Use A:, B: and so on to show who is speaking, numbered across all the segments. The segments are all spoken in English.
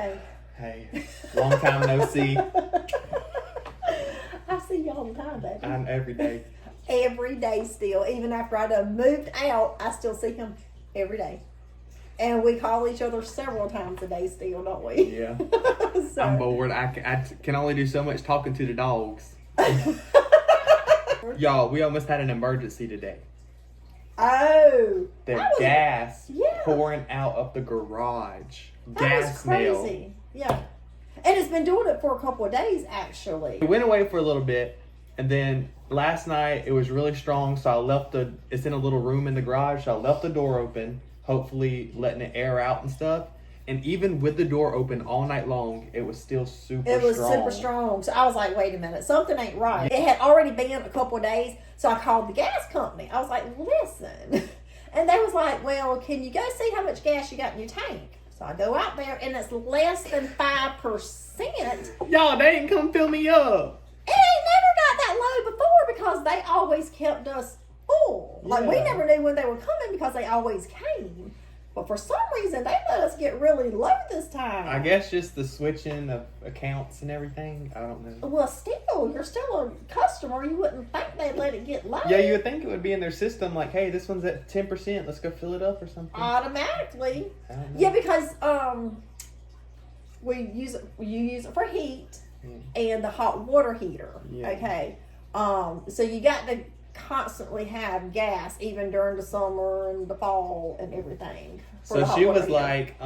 A: Hey.
B: Hey, long time no see.
A: I see you all the time, baby.
B: I'm every day.
A: Every day still. Even after I done moved out, I still see him every day. And we call each other several times a day still, don't we?
B: Yeah.
A: So.
B: I'm bored. I can only do so much talking to the dogs. Y'all, we almost had an emergency today.
A: Oh.
B: The gas
A: yeah.
B: pouring out of the garage.
A: That
B: Gas
A: was
B: smell.
A: crazy. Yeah. And it's been doing it for a couple of days, actually.
B: We went away for a little bit, and then last night it was really strong, so I left it's in a little room in the garage, so I left the door open, hopefully letting it air out and stuff. And even with the door open all night long, it was still super strong.
A: It was super strong. So I was like, wait a minute, something ain't right. It had already been a couple of days, so I called the gas company. I was like, listen. And they was like, well, can you go see how much gas you got in your tank? So I go out there, and it's less than 5%.
B: Y'all, they didn't come fill me up.
A: It ain't never got that low before because they always kept us full. Like, we never knew when they were coming because they always came. But for some reason, they let us get really low this time.
B: I guess just the switching of accounts and everything. I don't know.
A: Well, still, you're still a customer. You wouldn't think they'd let it get low.
B: Yeah, you would think it would be in their system. Like, hey, this one's at 10%. Let's go fill it up or something.
A: Automatically.
B: I don't know.
A: Yeah, because you use it for heat and the hot water heater.
B: Yeah.
A: Okay. So you got to constantly have gas even during the summer and the fall and everything.
B: So she was like,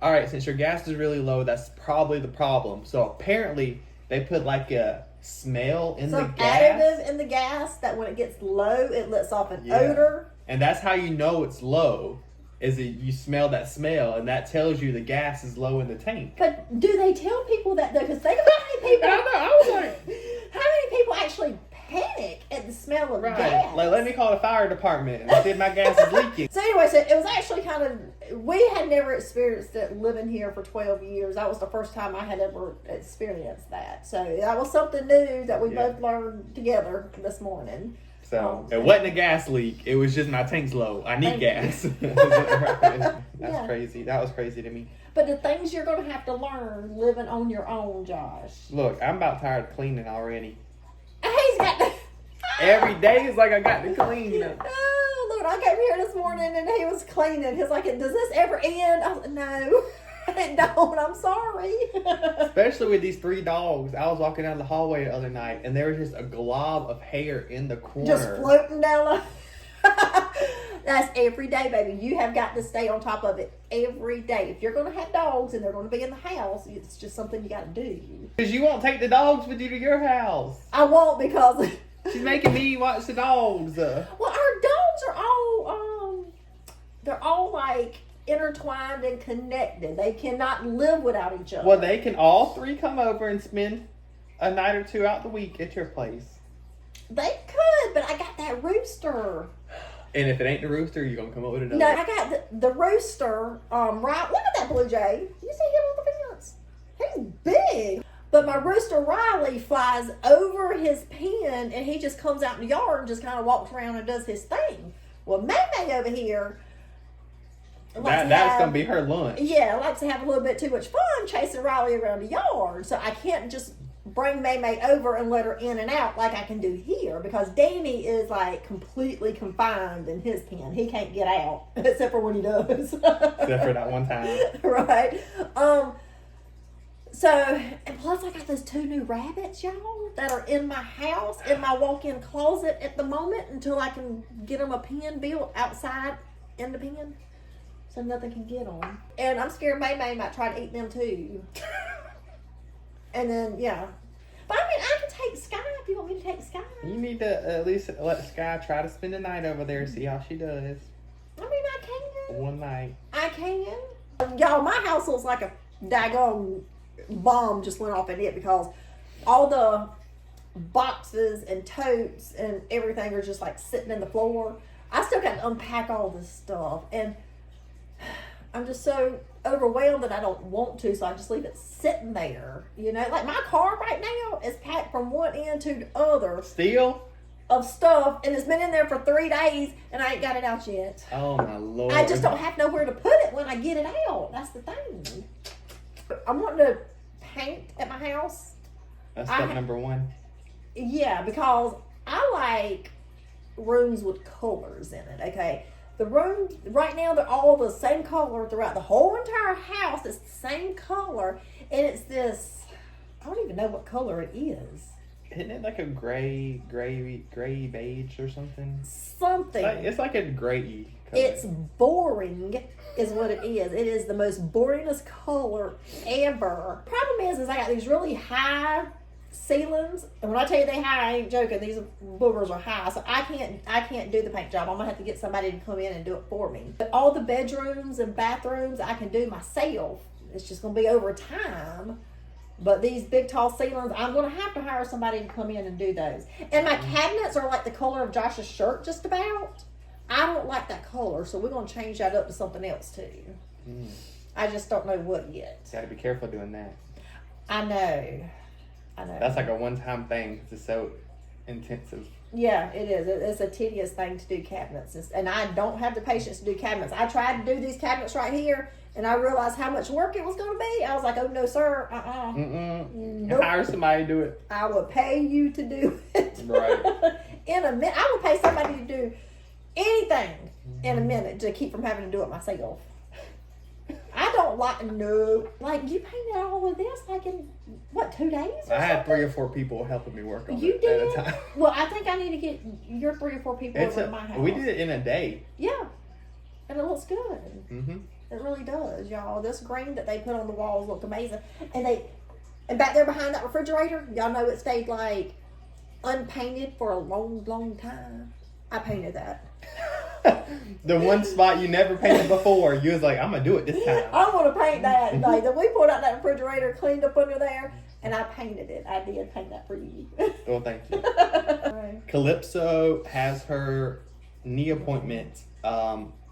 B: all right, since your gas is really low, that's probably the problem. So apparently they put like a smell in the gas.
A: Additive in the gas that when it gets low, it lets off an odor.
B: And that's how you know it's low, is that you smell that smell, and that tells you the gas is low in the tank.
A: But do they tell people that though? Because think about how many people.
B: I know, I was like,
A: how many people actually panic at the smell of gas?
B: Like, let me call the fire department and see if my gas is leaking.
A: So anyway, so it was actually kind of, we had never experienced it living here for 12 years. That was the first time I had ever experienced that. So that was something new that we both learned together this morning.
B: So it wasn't a gas leak. It was just my tank's low. I need gas. That's crazy. That was crazy to me.
A: But the things you're going to have to learn living on your own, Josh.
B: Look, I'm about tired of cleaning already.
A: He's got to...
B: Every day is like I got to clean.
A: Oh, Lord, I came here this morning and he was cleaning. He's like, does this ever end? I was like, no, it don't. I'm sorry.
B: Especially with these 3 dogs. I was walking down the hallway the other night and there was just a glob of hair in the corner.
A: Just floating down That's every day, baby. You have got to stay on top of it every day. If you're going to have dogs and they're going to be in the house, it's just something you got to do.
B: Because you won't take the dogs with you to your house.
A: I won't because...
B: She's making me watch the dogs.
A: Well, our dogs are all, they're all like intertwined and connected. They cannot live without each other.
B: Well, they can all 3 come over and spend a night or 2 out the week at your place.
A: They could, but I got that rooster.
B: And if it ain't the rooster, you're going to come up with another.
A: No, I got the rooster, right. Look at that blue jay. You see him on the fence? He's big. But my rooster Riley flies over his pen and he just comes out in the yard and just kind of walks around and does his thing. Well, May over here,
B: that's going to be her lunch.
A: Yeah, likes to have a little bit too much fun chasing Riley around the yard. So I can't just bring May over and let her in and out like I can do here because Danny is like completely confined in his pen. He can't get out except for when he does.
B: Except for that one time.
A: Right. So, and plus I got those 2 new rabbits, y'all, that are in my house, in my walk-in closet at the moment until I can get them a pen built outside in the pen so nothing can get them. And I'm scared May might try to eat them too. And then, yeah. But I mean, I can take Sky if you want me to take Sky.
B: You need to at least let Sky try to spend the night over there, see how she does.
A: I mean, I can.
B: One night.
A: I can. Y'all, my house looks like a daggone bomb just went off in it because all the boxes and totes and everything are just like sitting in the floor. I still got to unpack all this stuff and I'm just so overwhelmed that I don't want to, so I just leave it sitting there. You know, like my car right now is packed from one end to the other.
B: Still?
A: of stuff, and it's been in there for 3 days, and I ain't got it out yet.
B: Oh my Lord.
A: I just don't have nowhere to put it when I get it out. That's the thing. I'm wanting to paint at my house.
B: That's step number one.
A: Yeah, because I like rooms with colors in it, okay? The room, right now, they're all the same color throughout the whole entire house. It's the same color, and it's this, I don't even know what color it is.
B: Isn't it like a gray beige or something?
A: Something.
B: It's like a gray color.
A: It's boring is what it is. It is the most boringest color ever. Problem is I got these really high ceilings, and when I tell you they high, I ain't joking. These boogers are high, so I can't do the paint job. I'm gonna have to get somebody to come in and do it for me. But all the bedrooms and bathrooms I can do myself. It's just gonna be over time. But these big tall ceilings, I'm gonna have to hire somebody to come in and do those. And my cabinets are like the color of Josh's shirt, just about. I don't like that color, so we're gonna change that up to something else too. I just don't know what yet.
B: Gotta be careful doing that.
A: I know.
B: That's like a one-time thing. It's so intensive.
A: Yeah, it is. It's a tedious thing to do cabinets. And I don't have the patience to do cabinets. I tried to do these cabinets right here, and I realized how much work it was going to be. I was like, oh, no, sir. Nope.
B: Hire somebody to do it.
A: I will pay you to do it.
B: Right.
A: In a minute. I will pay somebody to do anything in a minute to keep from having to do it myself. I don't like, no. Like, you painted all of this, like, in, what, 2 days or
B: I had
A: something?
B: 3 or 4 people helping me work on
A: You
B: it
A: did?
B: at a time.
A: Well, I think I need to get your 3 or 4 people over to my house.
B: We did it in a day.
A: Yeah. And it looks good.
B: Mm-hmm.
A: It really does, y'all. This green that they put on the walls looked amazing. And back there behind that refrigerator, y'all know it stayed, like, unpainted for a long, long time. I painted that.
B: The one spot you never painted before, you was like, I'm gonna do it this time.
A: I want to paint that. Like, we pulled out that refrigerator, cleaned up under there, and I painted it. I did paint that for you.
B: Well, thank you. Calypso has her knee appointment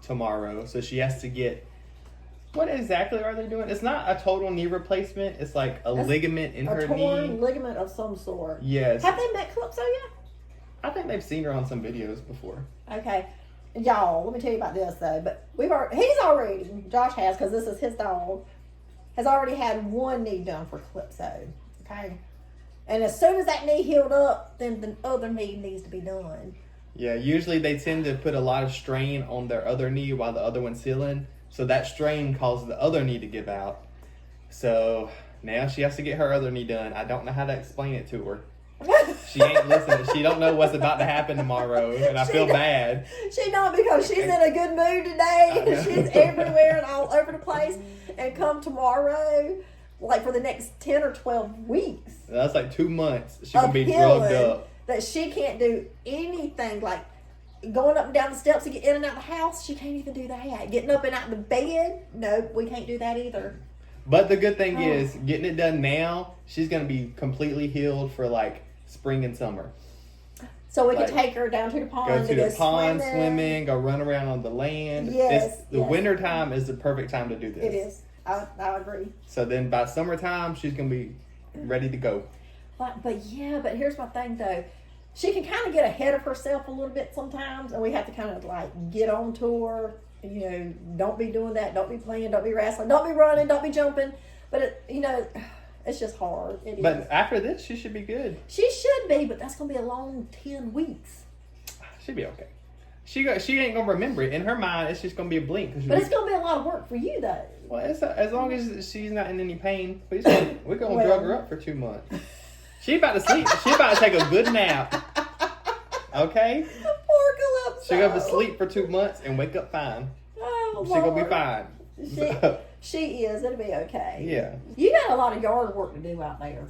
B: tomorrow, so she has to get. What exactly are they doing? It's not a total knee replacement. It's like a ligament in her knee. A
A: torn ligament of some sort.
B: Yes.
A: Have they met Calypso yet?
B: I think they've seen her on some videos before.
A: Okay. Y'all, let me tell you about this though. But Josh has, because this is his dog, has already had one knee done for Calypso. Okay. And as soon as that knee healed up, then the other knee needs to be done.
B: Yeah, usually they tend to put a lot of strain on their other knee while the other one's healing. So that strain causes the other knee to give out. So now she has to get her other knee done. I don't know how to explain it to her. She ain't listening. She don't know what's about to happen tomorrow, and I feel bad.
A: She don't, because she's in a good mood today. She's everywhere and all over the place. And come tomorrow, like for the next 10 or 12 weeks.
B: That's like 2 months. She's gonna be drugged up.
A: That she can't do anything, like going up and down the steps to get in and out of the house. She can't even do that. Getting up and out of the bed, no, we can't do that either.
B: But the good thing is, getting it done now, she's gonna be completely healed for like spring and summer.
A: So we can take her down to the pond.
B: Go to the pond swimming, go run around on the land.
A: Yes.
B: The winter time is the perfect time to do this.
A: It is. I agree.
B: So then by summertime, she's gonna be ready to go.
A: But here's my thing though. She can kind of get ahead of herself a little bit sometimes, and we have to kind of like get on to her. You know, don't be doing that. Don't be playing. Don't be wrestling. Don't be running. Don't be jumping. But it's just hard.
B: But after this, she should be good.
A: She should be, but that's gonna be a long 10 weeks.
B: She'll be okay. She ain't gonna remember it. In her mind, it's just gonna be a blink.
A: But it's gonna be a lot of work for you though.
B: Well, as long as she's not in any pain, we're gonna drug her up for 2 months. She about to sleep. She about to take a good nap. Okay?
A: Poor Calypso.
B: She'll go to sleep for 2 months and wake up fine.
A: Oh,
B: She's gonna be fine.
A: She is. It'll be okay.
B: Yeah.
A: You got a lot of yard work to do out there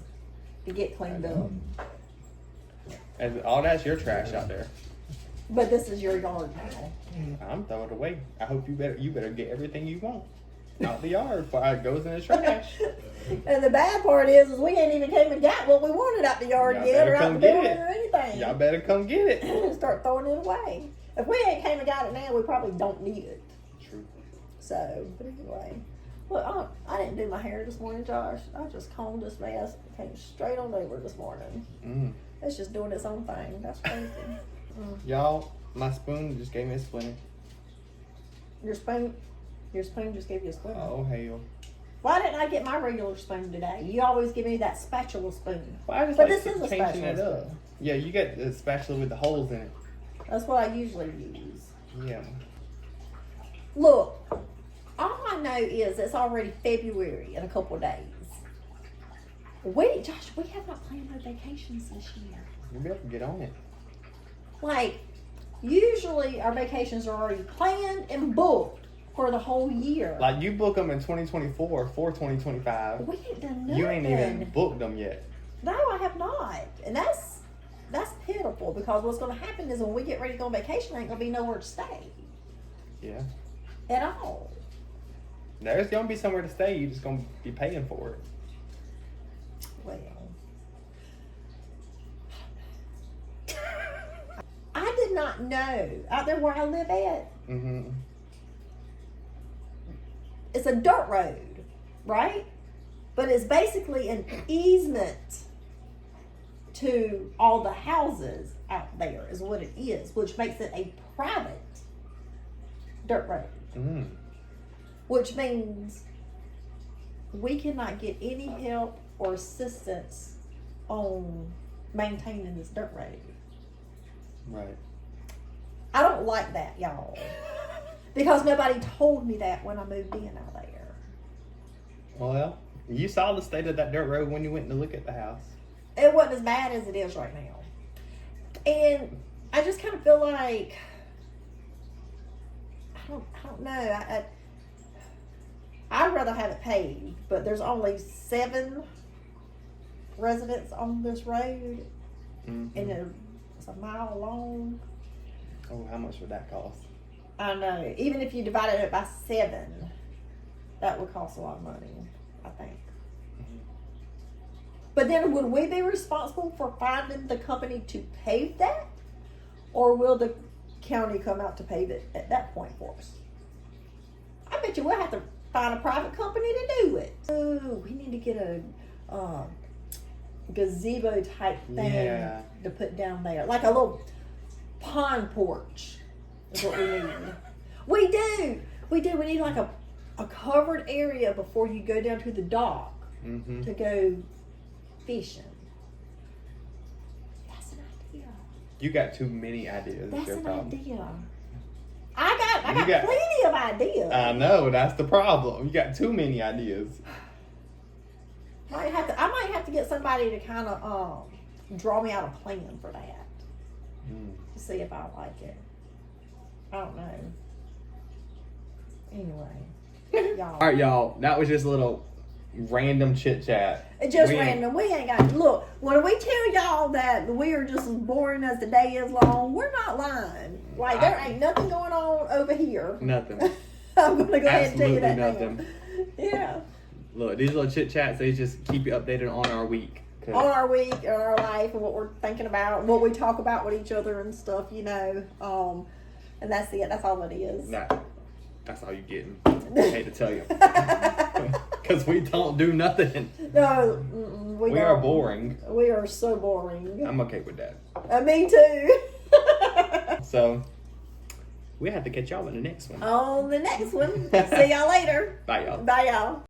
A: to get cleaned up.
B: And all that's your trash out there.
A: But this is your yard now.
B: I'm throwing it away. I hope you better get everything you want out the yard before it goes in the trash.
A: And the bad part is we ain't even came and got what we wanted out the yard yet, or out the building or anything.
B: Y'all better come get it.
A: Start throwing it away. If we ain't came and got it now, we probably don't need it.
B: True.
A: So, but anyway. Well, I didn't do my hair this morning, Josh. I just combed this mess. Came straight on over this morning. It's just doing its own thing. That's crazy.
B: Y'all, my spoon just gave me a splinter.
A: Your spoon just gave you a spoon.
B: Oh, hell.
A: Why didn't I get my regular spoon today? You always give me that spatula spoon.
B: Well, I just
A: But
B: like
A: this is a
B: changing
A: spatula
B: it up.
A: spoon.
B: Yeah, you get the spatula with the holes in it.
A: That's what I usually use.
B: Yeah.
A: Look, all I know is it's already February in a couple of days. Josh, we have not planned no vacations this year.
B: You better get on it.
A: Like, usually our vacations are already planned and booked for the whole year.
B: Like, you book them in 2024 for 2025.
A: We ain't done nothing.
B: You ain't even booked them yet.
A: No, I have not. And that's pitiful, because what's going to happen is when we get ready to go on vacation, there ain't going to be nowhere to stay.
B: Yeah.
A: At all.
B: There's going to be somewhere to stay. You're just going to be paying for it.
A: Well, I did not know out there where I live at,
B: Mm-hmm.
A: it's a dirt road, right? But it's basically an easement to all the houses out there is what it is, which makes it a private dirt road.
B: Mm.
A: Which means we cannot get any help or assistance on maintaining this dirt road.
B: Right.
A: I don't like that, y'all. Because nobody told me that when I moved in out there.
B: Well, you saw the state of that dirt road when you went to look at the house.
A: It wasn't as bad as it is right now. And I just kind of feel like, I don't know. I'd rather have it paved, but there's only 7 residents on this road,
B: Mm-hmm.
A: and it's a mile long.
B: Oh, how much would that cost?
A: I know. Even if you divided it by 7, that would cost a lot of money, I think.
B: Mm-hmm.
A: But then would we be responsible for finding the company to pave that? Or will the county come out to pave it at that point for us? I bet you we'll have to find a private company to do it. Oh, we need to get a gazebo type thing to put down there. Like a little pond porch is what we need. We do. We need like a covered area before you go down to the dock
B: Mm-hmm.
A: to go fishing. That's an idea.
B: You got too many ideas.
A: That's
B: your
A: an
B: problem.
A: idea. I got
B: You got-
A: plenty of ideas.
B: I know, that's the problem. You got too many ideas.
A: I might have to get somebody to kind of draw me out a plan for that. To see if I like it. I don't know. Anyway, y'all.
B: All right, y'all. That was just a little random chit chat.
A: It's just random. We ain't got. Look, when we tell y'all that we are just as boring as the day is long, we're not lying. Like, there ain't nothing going on over here.
B: Nothing.
A: I'm gonna go ahead and tell you
B: Absolutely
A: that
B: nothing.
A: now. Yeah.
B: Look, these little chit chats, they just keep you updated on our week.
A: On our week and our life and what we're thinking about, what we talk about with each other and stuff, you know. And that's it. That's all it is.
B: Nah, that's all you getting. I hate to tell you. Because we don't do nothing.
A: No, we
B: We are
A: don't.
B: boring.
A: We are so boring.
B: I'm okay with that.
A: Me too.
B: So, we have to catch y'all in the next one.
A: On the next one. See y'all later.
B: Bye, y'all.
A: Bye, y'all.